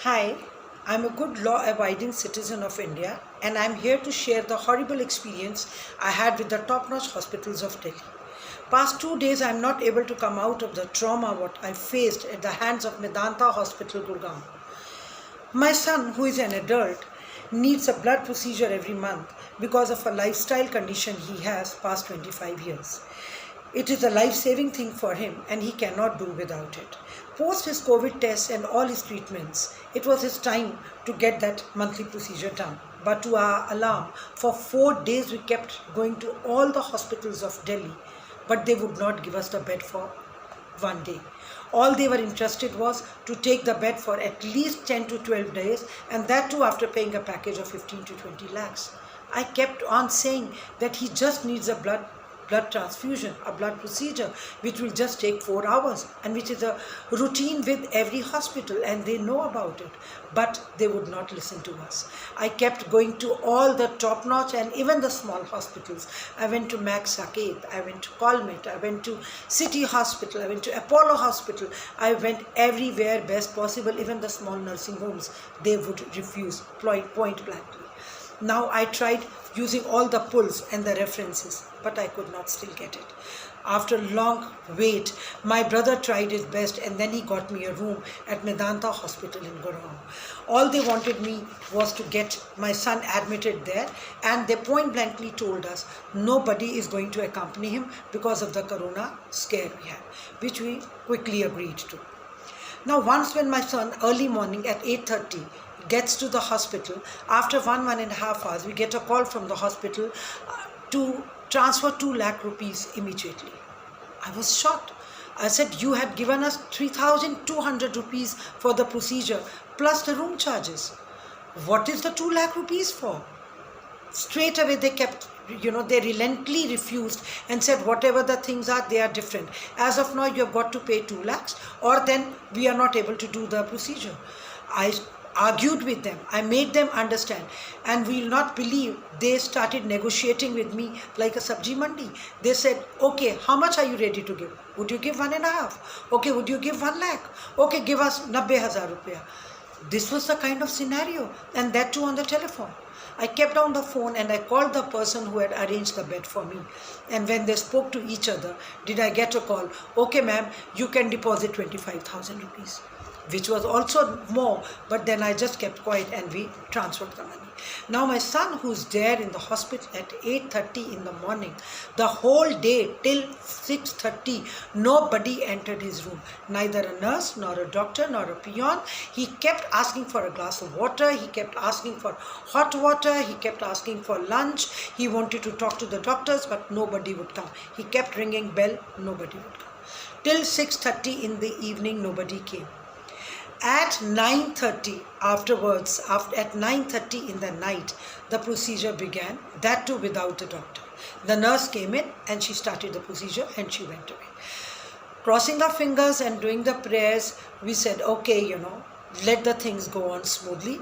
Hi, I'm a good law abiding citizen of India and I'm here to share the horrible experience I had with the top notch hospitals of Delhi. Past 2 days, I'm not able to come out of the trauma what I faced at the hands of Medanta Hospital, Gurgaon. My son, who is an adult, needs a blood procedure every month because of a lifestyle condition he has past 25 years. It is a life saving thing for him and he cannot do without it. Post his COVID test and all his treatments, it was his time to get that monthly procedure done. But to our alarm, for 4 days we kept going to all the hospitals of Delhi, but they would not give us the bed for one day. All they were interested was to take the bed for at least 10 to 12 days, and that too after paying a package of 15 to 20 lakhs. I kept on saying that he just needs a blood transfusion, a blood procedure, which will just take 4 hours and which is a routine with every hospital and they know about it. But they would not listen to us. I kept going to all the top notch and even the small hospitals. I went to Max Saket, I went to Colmet, I went to City Hospital, I went to Apollo Hospital. I went everywhere best possible, even the small nursing homes. They would refuse point blankly. Now I tried using all the pulls and the references, but I could not still get it. After long wait, my brother tried his best and then he got me a room at Medanta Hospital in Gurgaon. All they wanted me was to get my son admitted there, and they point blankly told us nobody is going to accompany him because of the corona scare we had, which we quickly agreed to. Now, once when my son early morning at 8:30 gets to the hospital, after 1.5 hours, we get a call from the hospital to transfer 2 lakh rupees immediately. I was shocked. I said, you had given us 3,200 rupees for the procedure plus the room charges. What is the 2 lakh rupees for? Straight away they kept, they relentlessly refused and said whatever the things are, they are different. As of now, you have got to pay 2 lakhs or then we are not able to do the procedure. I argued with them. I made them understand, and we will not believe they started negotiating with me like a sabji mandi. They said, okay, how much are you ready to give? Would you give 1.5? Okay, would you give 1 lakh? Okay, give us 90,000 rupiah. This was the kind of scenario, and that too on the telephone. I kept on the phone and I called the person who had arranged the bed for me. And when they spoke to each other, did I get a call? Okay, ma'am, you can deposit 25,000 rupees. Which was also more, but then I just kept quiet and we transferred the money. Now my son, who's there in the hospital at 8:30 in the morning, the whole day till 6:30, nobody entered his room. Neither a nurse, nor a doctor, nor a peon. He kept asking for a glass of water. He kept asking for hot water. He kept asking for lunch. He wanted to talk to the doctors, but nobody would come. He kept ringing bell. Nobody would come. Till 6:30 in the evening, nobody came. At 9:30 afterwards, at 9:30 in the night, the procedure began, that too without the doctor. The nurse came in and she started the procedure and she went away. Crossing our fingers and doing the prayers, we said, okay, let the things go on smoothly.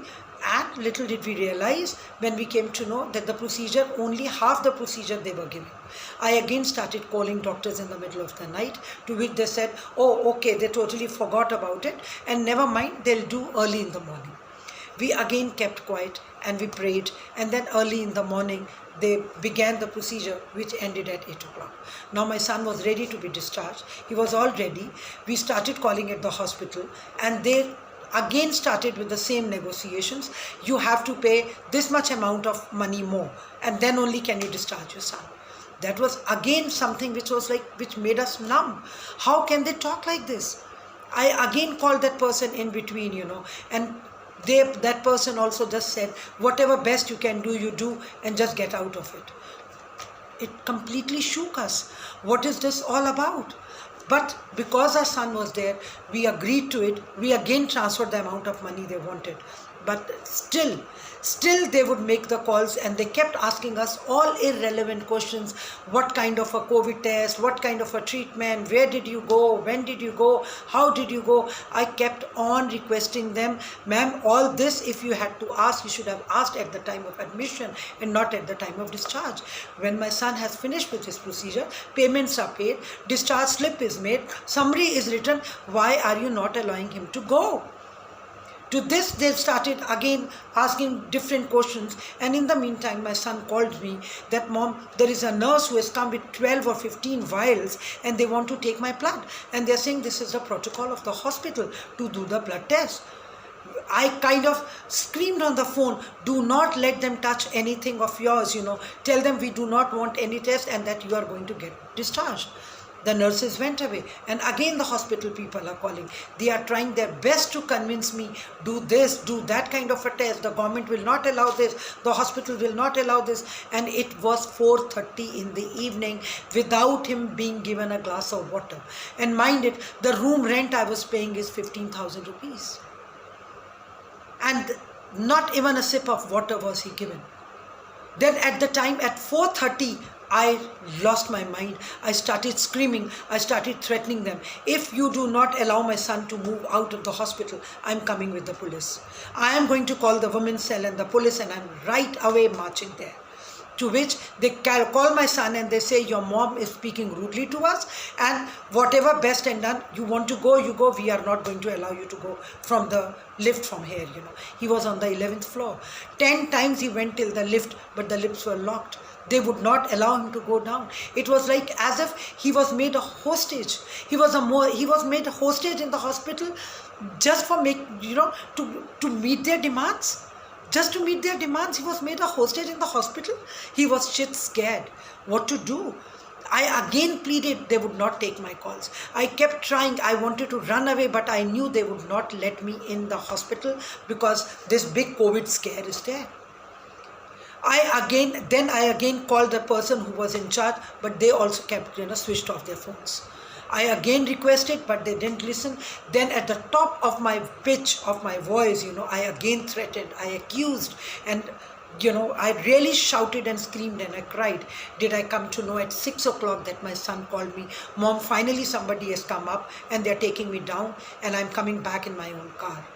And little did we realize when we came to know that the procedure, only half the procedure they were giving. I again started calling doctors in the middle of the night, to which they said, oh, okay, they totally forgot about it and never mind, they'll do early in the morning. We again kept quiet and we prayed, and then early in the morning they began the procedure, which ended at 8 o'clock. Now my son was ready to be discharged. He was all ready. We started calling at the hospital and they again started with the same negotiations. You have to pay this much amount of money more and then only can you discharge your son. That was again something which made us numb. How can they talk like this? I again called that person in between, and that person also just said, whatever best you can do, you do and just get out of it. It completely shook us. What is this all about? But because our son was there, we agreed to it. We again transferred the amount of money they wanted. But still they would make the calls and they kept asking us all irrelevant questions. What kind of a COVID test? What kind of a treatment? Where did you go? When did you go? How did you go? I kept on requesting them, ma'am, all this if you had to ask, you should have asked at the time of admission and not at the time of discharge. When my son has finished with his procedure, payments are paid, discharge slip is made, summary is written, why are you not allowing him to go? To this, they started again asking different questions. And in the meantime, my son called me that, Mom, there is a nurse who has come with 12 or 15 vials and they want to take my blood. And they're saying this is the protocol of the hospital to do the blood test. I kind of screamed on the phone, do not let them touch anything of yours, Tell them we do not want any test and that you are going to get discharged. The nurses went away, and again the hospital people are calling. They are trying their best to convince me, do this, do that kind of a test. The government will not allow this. The hospital will not allow this. And it was 4:30 in the evening without him being given a glass of water. And mind it, the room rent I was paying is 15,000 rupees. And not even a sip of water was he given. Then at the time at 4:30, I lost my mind. I started screaming. I started threatening them. If you do not allow my son to move out of the hospital, I'm coming with the police. I am going to call the women's cell and the police, and I'm right away marching there. To which they call my son and they say, your mom is speaking rudely to us, and whatever best and done, you want to go, you go. We are not going to allow you to go from the lift from here, He was on the 11th floor. 10 times he went till the lift, but the lifts were locked. They would not allow him to go down. It was like as if he was made a hostage. He was made a hostage in the hospital just for to meet their demands. Just to meet their demands, he was made a hostage in the hospital. He was shit scared. What to do? I again pleaded, they would not take my calls. I kept trying. I wanted to run away, but I knew they would not let me in the hospital because this big COVID scare is there. I again called the person who was in charge, but they also kept, switched off their phones. I again requested, but they didn't listen. Then at the top of my pitch of my voice, I again threatened, I accused, and I really shouted and screamed and I cried. Did I come to know at 6 o'clock that my son called me, Mom, finally somebody has come up and they're taking me down and I'm coming back in my own car.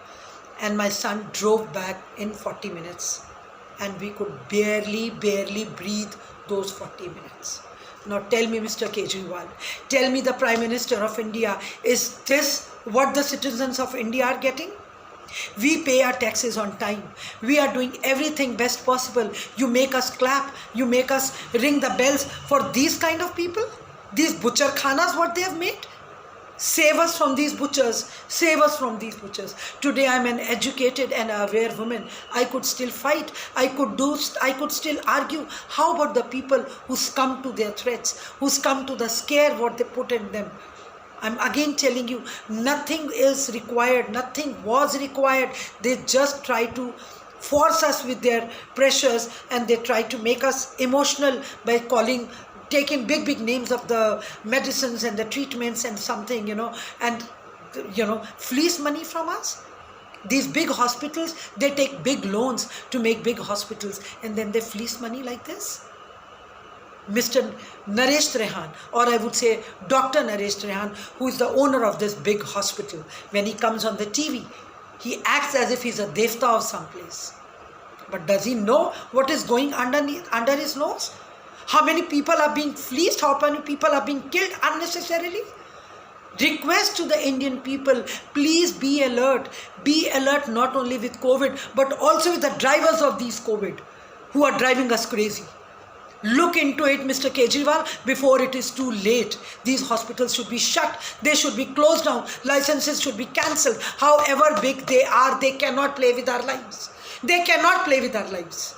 And my son drove back in 40 minutes. And we could barely breathe those 40 minutes. Now tell me, Mr. Kejriwal, tell me, the Prime Minister of India, is this what the citizens of India are getting? We pay our taxes on time. We are doing everything best possible. You make us clap. You make us ring the bells for these kind of people? These butcher khanas, what they have made? Save us from these butchers. Save us from these butchers. Today I'm an educated and aware woman. I could still fight. I could still argue. How about the people who succumb to their threats, who succumb to the scare what they put in them? I'm again telling you, nothing is required. Nothing was required. They just try to force us with their pressures, and they try to make us emotional by taking big names of the medicines and the treatments and something, and, fleece money from us. These big hospitals, they take big loans to make big hospitals, and then they fleece money like this. Mr. Naresh Trehan, or I would say Dr. Naresh Trehan, who is the owner of this big hospital, when he comes on the TV, he acts as if he's a devta of some place. But does he know what is going under his nose? How many people are being fleeced? How many people are being killed unnecessarily? Request to the Indian people, please be alert. Be alert not only with COVID, but also with the drivers of these COVID who are driving us crazy. Look into it, Mr. Kejriwal, before it is too late. These hospitals should be shut. They should be closed down. Licenses should be cancelled. However big they are, they cannot play with our lives. They cannot play with our lives.